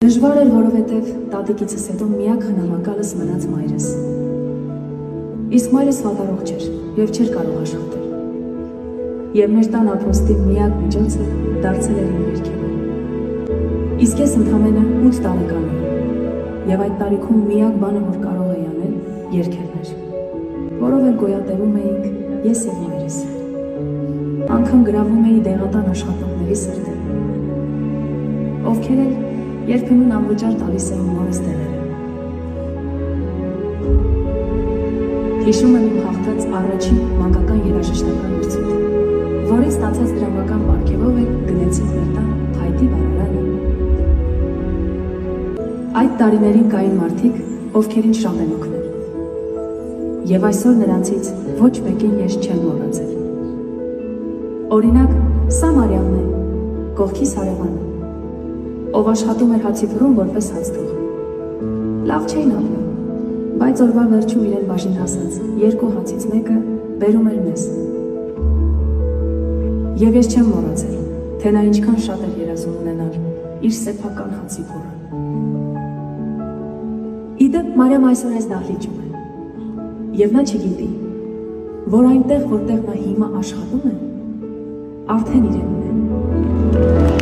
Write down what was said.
Դժվար էր, որովհետև տատիկիցս հետո միակ հնամակալս մնաց մայրս։ Իսկ մայրս վատառող չէր և չէր կարող աշխատել։ Եվ մեր տան ապրոստի միակ միջոցը դարձել էր իմ երգերը։ Իսկ ես ընդամենը 8 տարեկան էի, և այդ տարիքում միակ բանը, որ կարող էի անել, երգելն էր, որով էլ գոյատևում էինք ես և մայրս։ Անգամ գրավում էի դեղատան աշխատողների սրտերը, ովքեր էլ երբեմն անվճար տալիս էին մորս տեղերը։ Հիշում եմ իմ հաղթած առաջին մանկական երաժշտական մրցույթը, որից ստացած դրամական պարգևով էլ գնեցինք մեր տան փայտի վարարանը։ Այդ տարիներին կային մարդիկ, ովքերին շատ եմ օգնել, և այսօր նրանցից ոչ մեկին ես չեմ մոռացել։ Օրինակ, սա Մարիամն է, կողքիս հարևանը, ով աշխատում էր հացիվռում որպես հացթող։ Լավ չէին ապրում, բայց օրվա վերջում իրեն բաժին հասած 2 հացից մեկը բերում էր մեզ։ Եվ ես չեմ մոռացել, թե նա ինչքան շատ էր երազում ունենալ իր սեփական հացիվռը։ Իդեպ Մարիամ այսօր այս դահլիճում է, և նա չգիտի, որ այնտեղ, որտեղ նա հիմա աշխատում է, արդեն իրենն է։